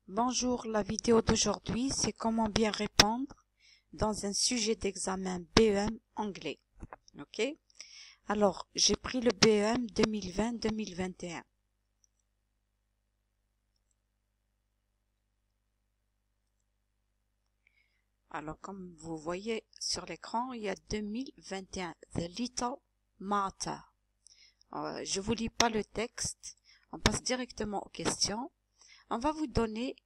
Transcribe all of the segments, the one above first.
Bonjour, la vidéo d'aujourd'hui, c'est comment bien répondre dans un sujet d'examen BEM anglais. Ok? Alors, j'ai pris le BEM 2020-2021. Alors, comme vous voyez sur l'écran, il y a 2021, The Little Martha. Je vous lis pas le texte, on passe directement aux questions. On va vous donner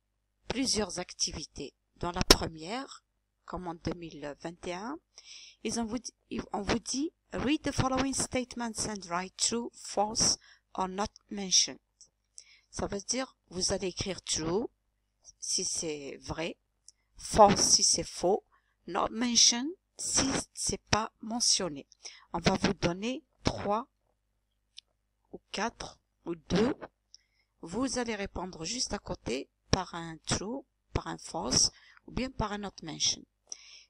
plusieurs activités. Dans la première, comme en 2021, on vous dit read the following statements and write true, false or not mentioned. Ça veut dire vous allez écrire true si c'est vrai, false si c'est faux, not mentioned si c'est pas mentionné. On va vous donner 3 ou 4 ou 2. Vous allez répondre juste à côté par un true, par un false ou bien par un not mention.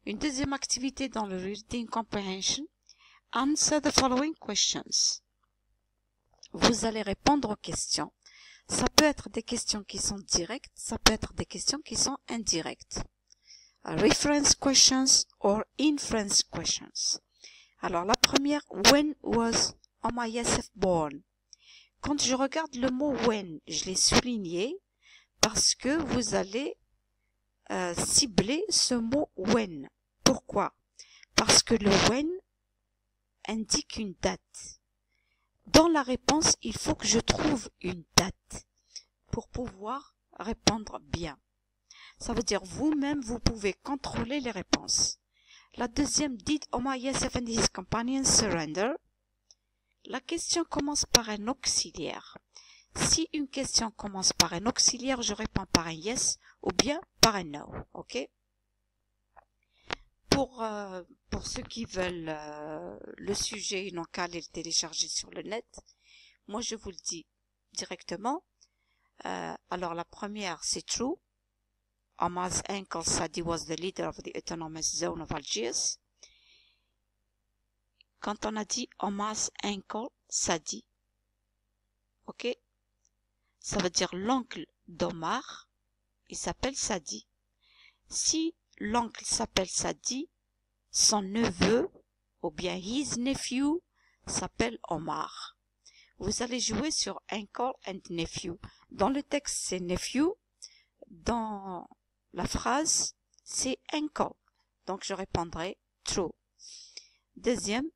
Une deuxième activité dans le reading comprehension, answer the following questions. Vous allez répondre aux questions. Ça peut être des questions qui sont directes, ça peut être des questions qui sont indirectes. Reference questions or inference questions. Alors la première, when was Omar Youssef born? Quand je regarde le mot when, je l'ai souligné parce que vous allez cibler ce mot when. Pourquoi? Parce que le when indique une date. Dans la réponse, il faut que je trouve une date pour pouvoir répondre bien. Ça veut dire vous-même, vous pouvez contrôler les réponses. La deuxième, did Omar Youssef and his companions surrender? La question commence par un auxiliaire. Si une question commence par un auxiliaire, je réponds par un yes ou bien par un no. Ok? Pour ceux qui veulent le sujet, ils n'ont qu'à aller le télécharger sur le net. Moi, je vous le dis directement. Alors, la première, c'est true. Omar's uncle Sadi was the leader of the autonomous zone of Algiers. Quand on a dit Omar's uncle Sadi, ok, ça veut dire l'oncle d'Omar, il s'appelle Sadi. Si l'oncle s'appelle Sadi, son neveu, ou bien his nephew, s'appelle Omar. Vous allez jouer sur uncle and nephew. Dans le texte, c'est nephew. Dans la phrase, c'est uncle. Donc, je répondrai true. Deuxième,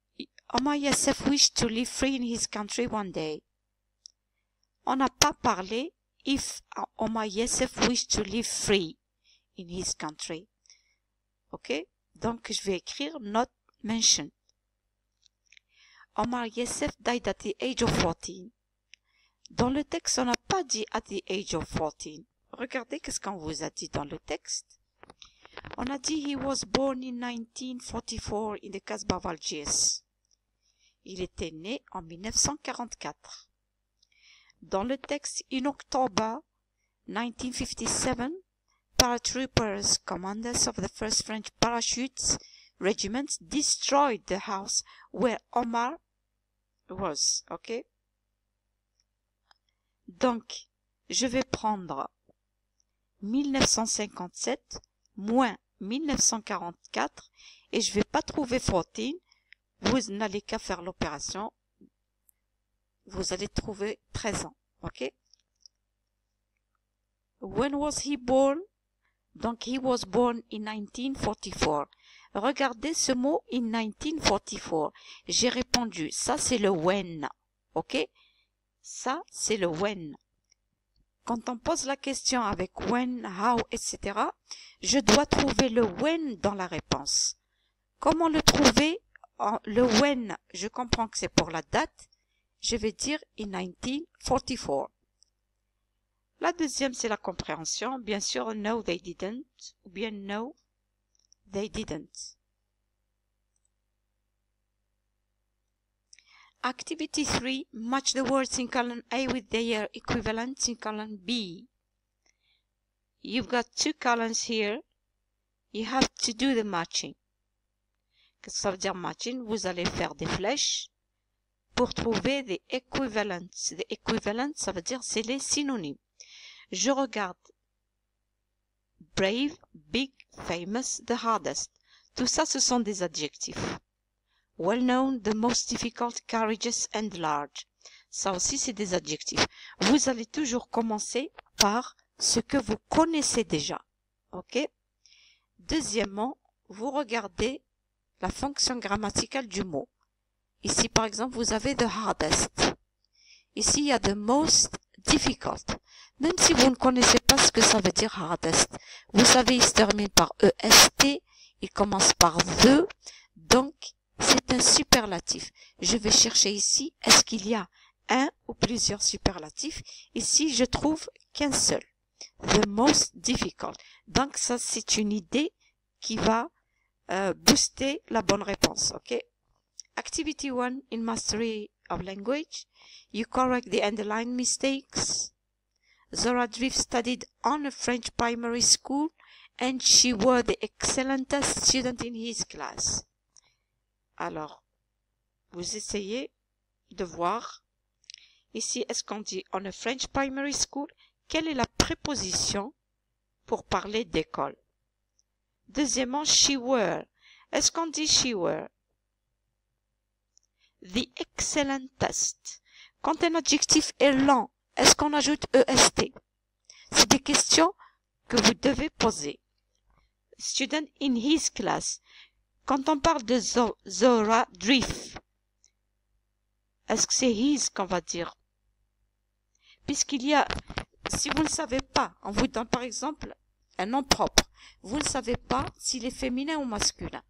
Omar Youssef wished to live free in his country one day. On n'a pas parlé if Omar Youssef wished to live free in his country. Ok? Donc, je vais écrire not mentioned. Omar Youssef died at the age of 14. Dans le texte, on n'a pas dit at the age of 14. Regardez qu'est-ce qu'on vous a dit dans le texte. On a dit he was born in 1944 in the Kasbah of Algiers. Il était né en 1944. Dans le texte, in October 1957, paratroopers, commanders of the 1st French Parachutes Regiment, destroyed the house where Omar was. Ok? Donc, je vais prendre 1957 moins 1944 et je vais pas trouver 14. Vous n'allez qu'à faire l'opération. Vous allez trouver 13 ans. Ok? When was he born? Donc, he was born in 1944. Regardez ce mot in 1944. J'ai répondu, ça c'est le when. Ok? Ça c'est le when. Quand on pose la question avec when, how, etc., je dois trouver le when dans la réponse. Comment le trouver? Le when, je comprends que c'est pour la date. Je vais dire in 1944. La deuxième, c'est la compréhension. Bien sûr, no, they didn't. Ou bien no, they didn't. Activity 3, match the words in column A with their equivalents in column B. You've got 2 columns here. You have to do the matching. Qu'est-ce que ça veut dire matching? Vous allez faire des flèches pour trouver des equivalents. Des equivalents, ça veut dire c'est les synonymes. Je regarde brave, big, famous, the hardest. Tout ça, ce sont des adjectifs. Well known, the most difficult, courageous and large. Ça aussi, c'est des adjectifs. Vous allez toujours commencer par ce que vous connaissez déjà. OK? Deuxièmement, vous regardez la fonction grammaticale du mot. Ici, par exemple, vous avez the hardest. Ici, il y a the most difficult. Même si vous ne connaissez pas ce que ça veut dire hardest, vous savez, il se termine par EST, il commence par the, donc c'est un superlatif. Je vais chercher ici, est-ce qu'il y a un ou plusieurs superlatifs? Ici, je trouve qu'un seul. The most difficult. Donc ça, c'est une idée qui va booster la bonne réponse. OK? Activity 1 in mastery of language. You correct the underlined mistakes. Zora Drift studied on a French primary school and she was the excellentest student in his class. Alors, vous essayez de voir. Ici, est-ce qu'on dit on a French primary school? Quelle est la préposition pour parler d'école? Deuxièmement, she were. Est-ce qu'on dit she were? The excellentest. Quand un adjectif est lent, est-ce qu'on ajoute EST? C'est des questions que vous devez poser. Student in his class. Quand on parle de Zora Drift, est-ce que c'est his qu'on va dire? Puisqu'il y a, si vous ne savez pas, on vous donne par exemple un nom propre, vous ne savez pas s'il est féminin ou masculin.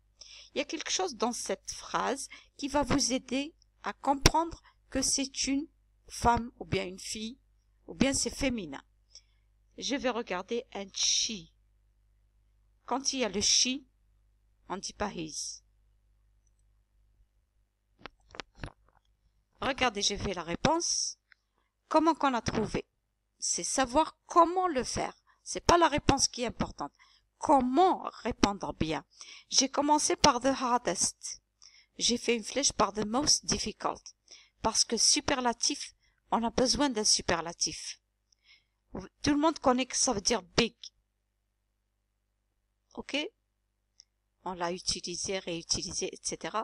Il y a quelque chose dans cette phrase qui va vous aider à comprendre que c'est une femme ou bien une fille ou bien c'est féminin. Je vais regarder un she. Quand il y a le she, on ne dit pas his. Regardez, j'ai fait la réponse. Comment qu'on a trouvé? C'est savoir comment le faire. C'est pas la réponse qui est importante. Comment répondre bien? J'ai commencé par the hardest. J'ai fait une flèche par the most difficult. Parce que superlatif, on a besoin d'un superlatif. Tout le monde connaît que ça veut dire big. OK? On l'a utilisé, réutilisé, etc.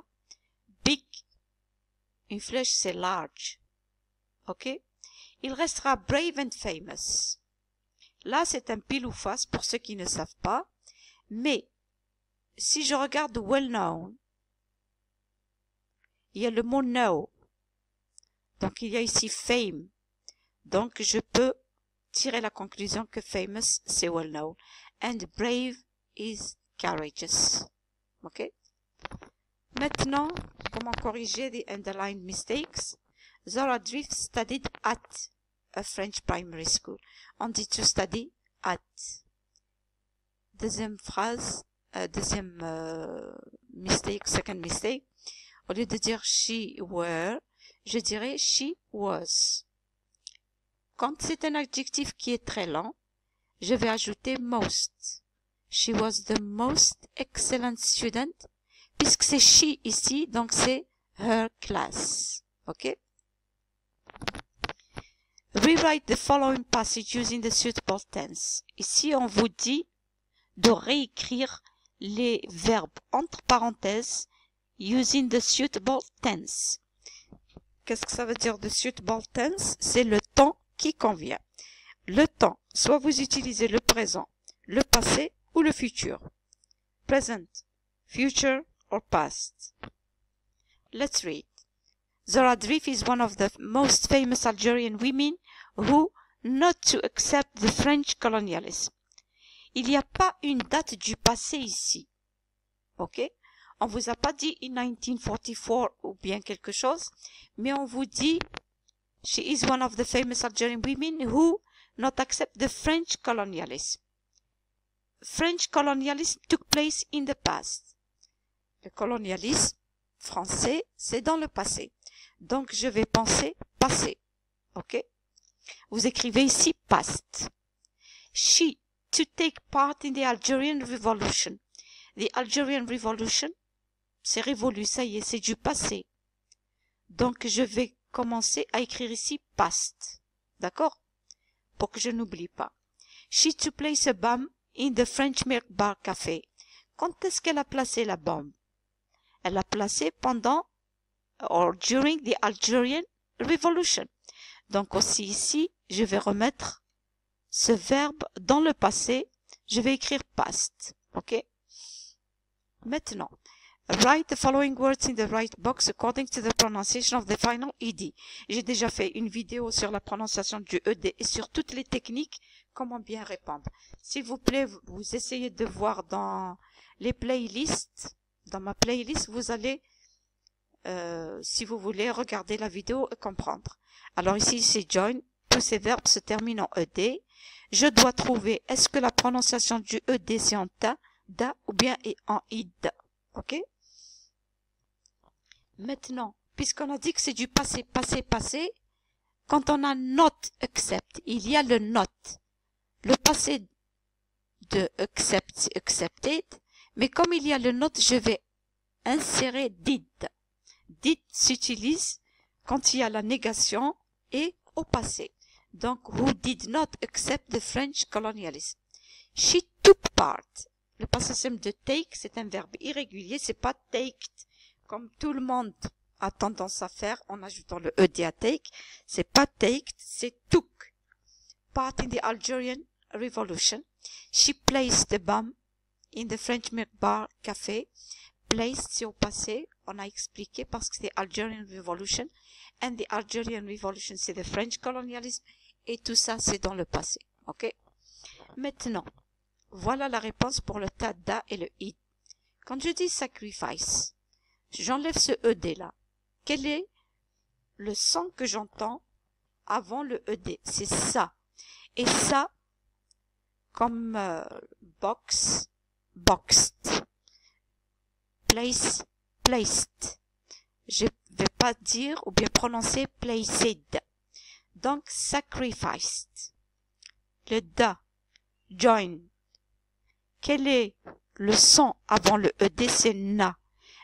Big. Une flèche, c'est large. OK? Il restera brave and famous. Là, c'est un pile ou face pour ceux qui ne savent pas. Mais, si je regarde well known, il y a le mot know. Donc, il y a ici fame. Donc, je peux tirer la conclusion que famous, c'est well known. And brave is courageous. OK? Maintenant, comment corriger the underlined mistakes? Zora Drift studied at a French primary school. On dit to study at. Deuxième phrase, mistake, second mistake. Au lieu de dire she were, je dirais she was. Quand c'est un adjectif qui est très lent, je vais ajouter most. She was the most excellent student. Puisque c'est she ici, donc c'est her class. OK? Rewrite the following passage using the suitable tense. Ici, on vous dit de réécrire les verbes entre parenthèses using the suitable tense. Qu'est-ce que ça veut dire de suitable tense? C'est le temps qui convient. Le temps, soit vous utilisez le présent, le passé ou le futur. Present, future or past. Let's read. Zora Drift is one of the most famous Algerian women who not to accept the French colonialism. Il n'y a pas une date du passé ici. OK? On vous a pas dit in 1944 ou bien quelque chose, mais on vous dit she is one of the famous Algerian women who not accept the French colonialism. French colonialism took place in the past. Le colonialisme français, c'est dans le passé. Donc, je vais penser passé. OK? Vous écrivez ici past. She, to take part in the Algerian Revolution. The Algerian Revolution, c'est révolu, ça y est, c'est du passé. Donc, je vais commencer à écrire ici past. D'accord? Pour que je n'oublie pas. She to place a bomb in the French Milk Bar Café. Quand est-ce qu'elle a placé la bombe? Elle l'a placée pendant or during the Algerian Revolution. Donc aussi ici, je vais remettre ce verbe dans le passé. Je vais écrire past. OK? Maintenant, write the following words in the right box according to the pronunciation of the final ed. J'ai déjà fait une vidéo sur la prononciation du ed et sur toutes les techniques, comment bien répondre. S'il vous plaît, vous essayez de voir dans les playlists. Dans ma playlist, vous allez, si vous voulez, regarder la vidéo et comprendre. Alors ici, c'est join. Tous ces verbes se terminent en ed. Je dois trouver, est-ce que la prononciation du ed, c'est en ta, da ou bien en id. OK? Maintenant, puisqu'on a dit que c'est du passé, passé, quand on a not accept, il y a le not. Le passé de accept, accepted, mais comme il y a le not, je vais insérer did. Did s'utilise quand il y a la négation et au passé. Donc, who did not accept the French colonialism. She took part. Le passé simple de take, c'est un verbe irrégulier, c'est pas taked, comme tout le monde a tendance à faire en ajoutant le ed à take. C'est pas taked, c'est took. Part in the Algerian Revolution. She placed the bomb in the French Milk Bar Café. Placed, c'est au passé, on a expliqué parce que c'est Algerian Revolution. And the Algerian Revolution, c'est the French colonialism. Et tout ça, c'est dans le passé. OK? Maintenant, voilà la réponse pour le ta, da et le id. Quand je dis sacrifice, j'enlève ce ed là. Quel est le son que j'entends avant le ed? C'est ça. Et ça, comme box, boxed. Place, placed. Je vais pas dire ou bien prononcer placed. Donc, sacrificed. Le da, join. Quel est le son avant le ed? C'est na.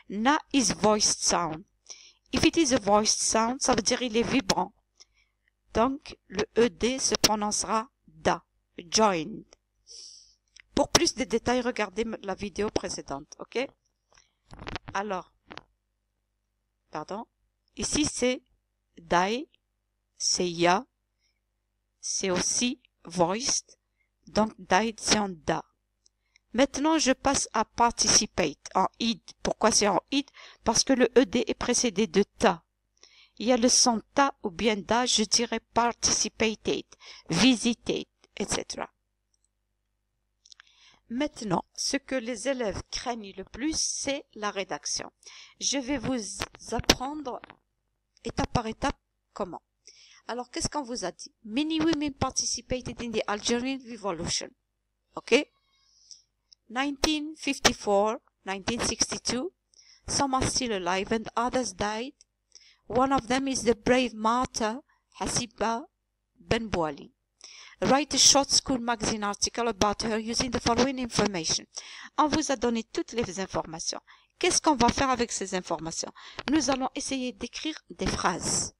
Na is voiced sound. If it is a voiced sound, ça veut dire il est vibrant. Donc, le ed se prononcera da, joined. Pour plus de détails, regardez la vidéo précédente, ok? Alors, pardon, ici c'est die, c'est ya, c'est aussi voiced, donc died c'est en da. Maintenant, je passe à participate, en id. Pourquoi c'est en id? Parce que le ed est précédé de ta. Il y a le son ta ou bien da, je dirais participated, visited, etc. Maintenant, ce que les élèves craignent le plus, c'est la rédaction. Je vais vous apprendre étape par étape comment. Alors, qu'est-ce qu'on vous a dit? Many women participated in the Algerian Revolution. OK? 1954, 1962, some are still alive and others died. One of them is the brave martyr Hasiba Benbouali. Write a short school magazine article about her using the following information. On vous a donné toutes les informations. Qu'est-ce qu'on va faire avec ces informations? Nous allons essayer d'écrire des phrases.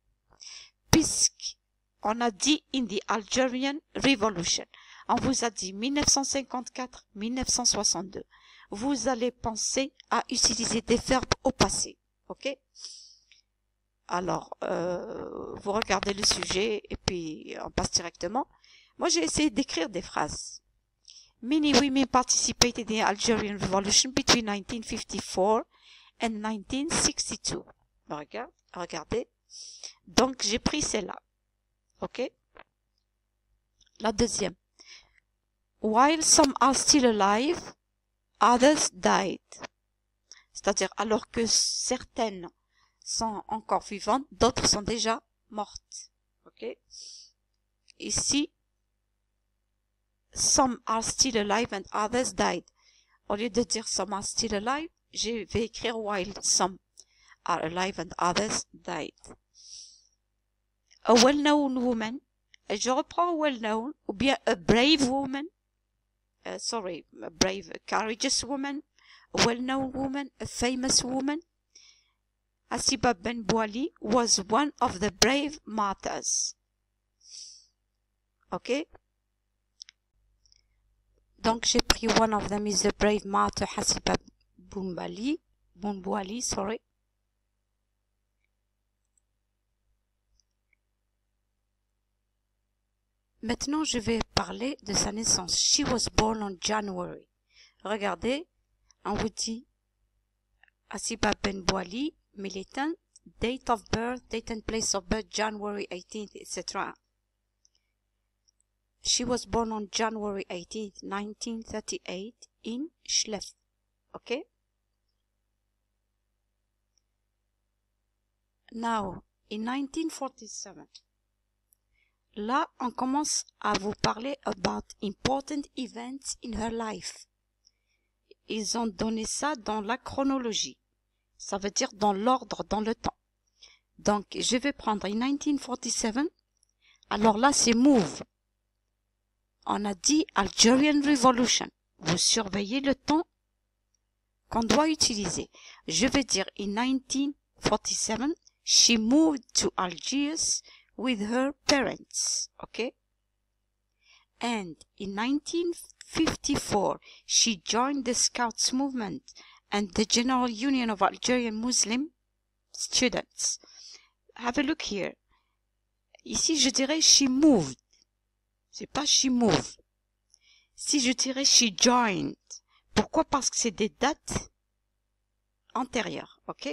Puisqu'on a dit in the Algerian Revolution, on vous a dit 1954-1962. Vous allez penser à utiliser des verbes au passé. OK? Alors, vous regardez le sujet et puis on passe directement. Moi, j'ai essayé d'écrire des phrases. Many women participated in the Algerian Revolution between 1954 and 1962. Regardez. Donc, j'ai pris celle-là. OK? La deuxième. While some are still alive, others died. C'est-à-dire, alors que certaines sont encore vivantes, d'autres sont déjà mortes. OK? Ici, some are still alive and others died. Au lieu de dire some are still alive, je vais écrire while some are alive and others died. A well-known woman. Je reprends well-known, ou bien a brave woman. A brave, courageous woman. A well-known woman, a famous woman. Hasiba Benbouali was one of the brave martyrs. OK? Donc, j'ai pris one of them is the brave martyr Hasiba Bounbouali, sorry. Maintenant, je vais parler de sa naissance. She was born on January. Regardez, on vous dit Hasiba Bounbouali, militant, date of birth, date and place of birth, January 18th, etc. She was born on January 18th, 1938 in Schleff. Okay? Now, in 1947, là, on commence à vous parler about important events in her life. Ils ont donné ça dans la chronologie. Ça veut dire dans l'ordre, dans le temps. Donc, je vais prendre in 1947. Alors là, c'est move. On a dit Algerian Revolution. Vous surveillez le temps qu'on doit utiliser. Je vais dire in 1947, she moved to Algiers with her parents. Okay? And in 1954, she joined the Scouts movement and the General Union of Algerian Muslim Students. Have a look here. Ici, je dirais she moved. C'est pas she moved. Si je dirais she joined. Pourquoi? Parce que c'est des dates antérieures. Ok?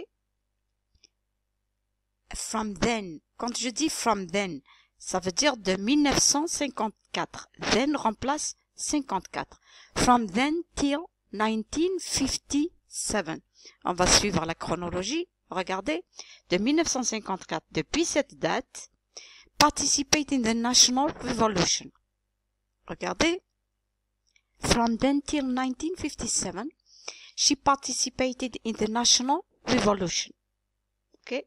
From then. Quand je dis from then, ça veut dire de 1954. Then remplace 54. From then till 1957. On va suivre la chronologie. Regardez. De 1954. Depuis cette date, participate in the National Revolution. Regardez. From then till 1957, she participated in the National Revolution. Okay?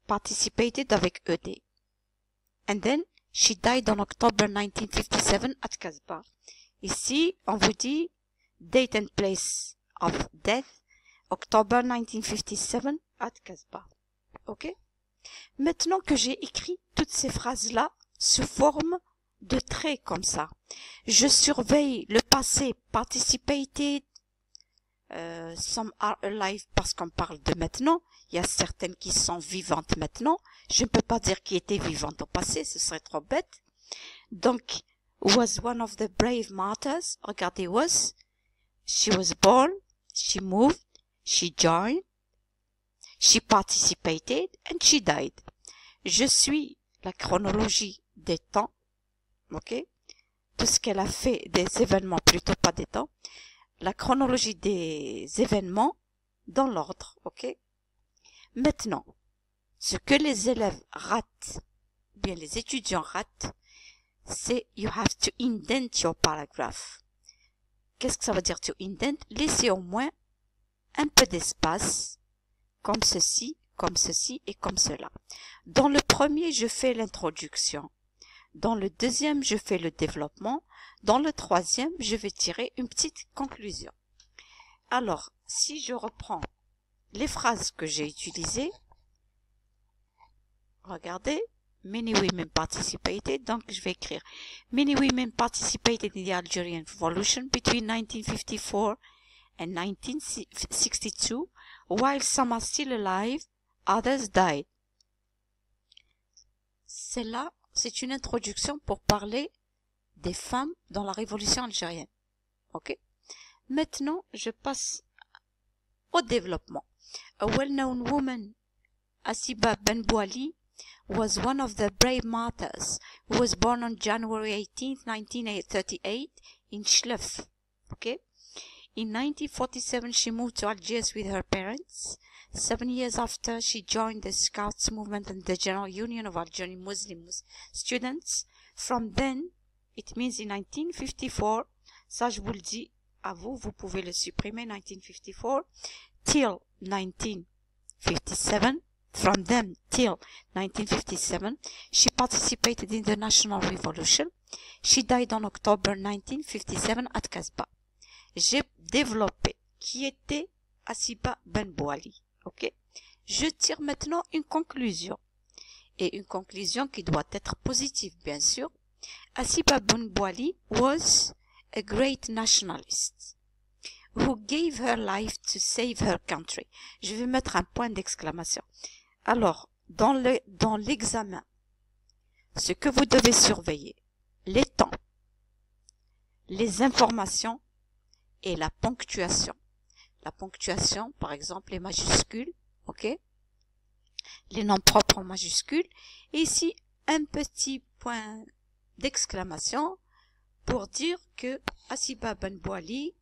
Participated avec ED. And then, she died on October 1957 at Casbah. Ici, on vous dit date and place of death, October 1957 at Casbah. Ok? Maintenant que j'ai écrit toutes ces phrases-là sous forme de traits comme ça, je surveille le passé, participated, some are alive parce qu'on parle de maintenant. Il y a certaines qui sont vivantes maintenant. Je ne peux pas dire qui étaient vivantes au passé, ce serait trop bête. Donc, was one of the brave martyrs. Regardez, was. She was born, she moved, she joined, she participated, and she died. Je suis la chronologie des temps, ok? Tout ce qu'elle a fait, des événements, plutôt pas des temps. La chronologie des événements dans l'ordre, ok? Maintenant, ce que les élèves ratent, bien les étudiants ratent, c'est you have to indent your paragraph. Qu'est-ce que ça veut dire to indent? Laissez au moins un peu d'espace, comme ceci et comme cela. Dans le premier, je fais l'introduction. Dans le deuxième, je fais le développement. Dans le troisième, je vais tirer une petite conclusion. Alors, si je reprends les phrases que j'ai utilisées, regardez, many women participated, donc je vais écrire many women participated in the Algerian Revolution between 1954 and 1962, while some are still alive, others died. Celle-là, c'est une introduction pour parler des femmes dans la révolution algérienne. Ok? Maintenant, je passe au développement. A well-known woman, Hasiba Bounbouali, was one of the brave martyrs who was born on January 18, 1938 in Schleff. Okay? In 1947, she moved to Algiers with her parents. 7 years after, she joined the Scouts movement and the General Union of Algerian Muslim Students. From then, it means in 1954, ça je vous le dis à vous, vous pouvez le supprimer, 1954, till 1957. From then till 1957, she participated in the National Revolution. She died on October 1957 at Casbah. J'ai développé qui était Hasiba Bounbouali. Ok? Je tire maintenant une conclusion. Et une conclusion qui doit être positive, bien sûr. Hasiba Bounbouali was a great nationalist who gave her life to save her country. Je vais mettre un point d'exclamation. Alors, dans l'examen, ce que vous devez surveiller, les temps, les informations et la ponctuation. La ponctuation, par exemple, les majuscules, ok? Les noms propres en majuscules. Et ici, un petit point d'exclamation pour dire que Hasiba Ben Bouali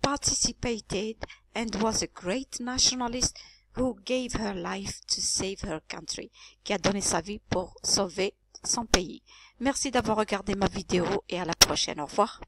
participated and was a great nationalist who gave her life to save her country, qui a donné sa vie pour sauver son pays. Merci d'avoir regardé ma vidéo et à la prochaine. Au revoir.